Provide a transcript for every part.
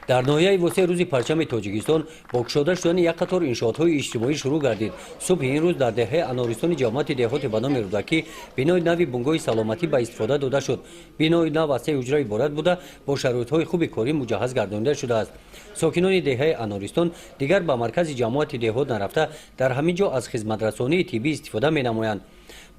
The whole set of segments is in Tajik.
дар ноҳияи восеъ рӯзи парчами тоҷикистон бо кушода шудани як қатор иншоотҳои иҷтимоӣ шурӯъ гардид. Субҳи ин рӯз дар деҳаи анорістони ҷамоати деҳоти ба номи Рӯдакӣ бинои нави бунгоҳи саломатӣ ба истифода дода шуд. Бинои нав аз 3 ҳуҷра иборат буда бо шароитҳои хуби корӣ муҷаҳҳаз гардонида шудааст. Сокинони деҳаи анористон дигар ба маркази ҷамоати деҳот нарафта дар ҳамин ҷо аз хизматрасонии тиббӣ истифода менамоянд.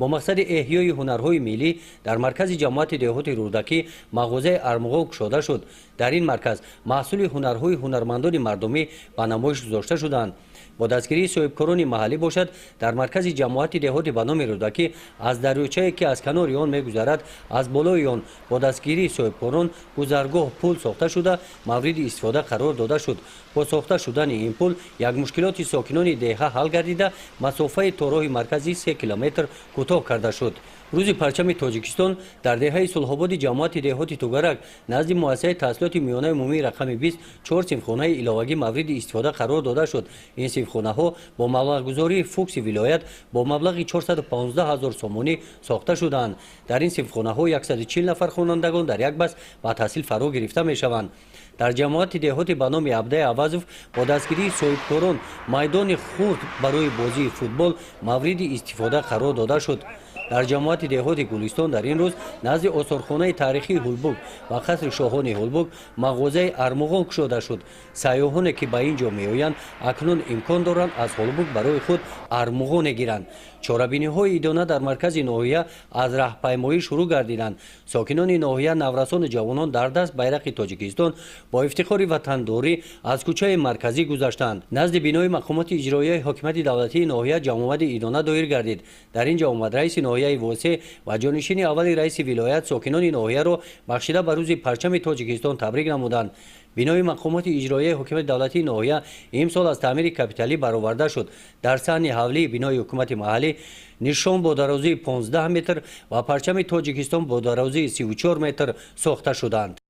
бо мақсади эҳёи ҳунарҳои миллӣ дар маркази ҷамоати деҳоти Рӯдакӣ мағозаи армуғон кушода шуд. дар ин марказ маҳсули ҳунарҳои ҳунармандони мардумӣ ба намоиш гузошта шуданд. бо дастгирии соҳибкорони маҳаллӣ бошад, дар маркази ҷамоати деҳоти ба номи Рӯдакӣ аз дарёчае ки аз канори он мегузарад, аз болои он бо дастгирии соҳибкорон гузаргоҳ пул сохта шуда мавриди истифода қарор дода шуд. бо сохта шудани ин пул як мушкилоти сокинони деҳа ҳал гардида масофаи то роҳи марказӣ 3 километр кӯтоҳ карда шуд. рӯзи парчами тоҷикистон дар деҳаи сулҳободи ҷамоати деҳоти Тугарак назди муассисаи таҳсилоти миёнаи умумии рақами 20 4 синфхонаи иловагӣ мавриди истифода қарор дода шуд. ин синфхонаҳо бо маблағгузории фукси вилоят бо маблағи 415 000 сомонӣ сохта шуданд. дар ин синфхонаҳо 140 нафар хонандагон дар як бас ба таҳсил фаро гирифта мешаванд. дар ҷамоати деҳоти ба номи Абдаи Авазов бо дастгирии соҳибкорон майдони хурд барои бозии футбол мавриди истифода қарор дода шуд. дар ҷамоати деҳоти Гулистон дар ин рӯз назди осорхонаи таърихии Ҳулбуг ва қасри шоҳони Ҳулбуг мағозаи армуғон кушода шуд. сайёҳоне ки ба ин ҷо меоянд акнун имкон доранд аз Ҳулбуг барои худ армуғоне гиранд. чорабиниҳои идона дар маркази ноҳия аз раҳпаймоӣ шурӯъ гардиданд. сокинони ноҳия наврасону ҷавонон дар даст байрақи тоҷикистон бо ифтихори ватандорӣ аз кӯчаи марказӣ гузаштанд. назди бинои мақомоти иҷроияи ҳокимияти давлатии ноҳия ҷамъомади идона доир гардид. дар ин ҷамъомад раиси ноҳияи восеъ ва ҷонишини аввали раиси вилоят сокинони ноҳияро бахшида ба рӯзи парчами тоҷикистон табрик намуданд. бинои мақомоти иҷроияи ҳокимияти давлатии ноҳия имсол аз таъмири капиталӣ бароварда шуд. дар саҳни ҳавлии бинои ҳукумати маҳаллӣ нишон бо дарозии 15 метр ва парчами тоҷикистон бо дарозии 34 метр сохта шуданд.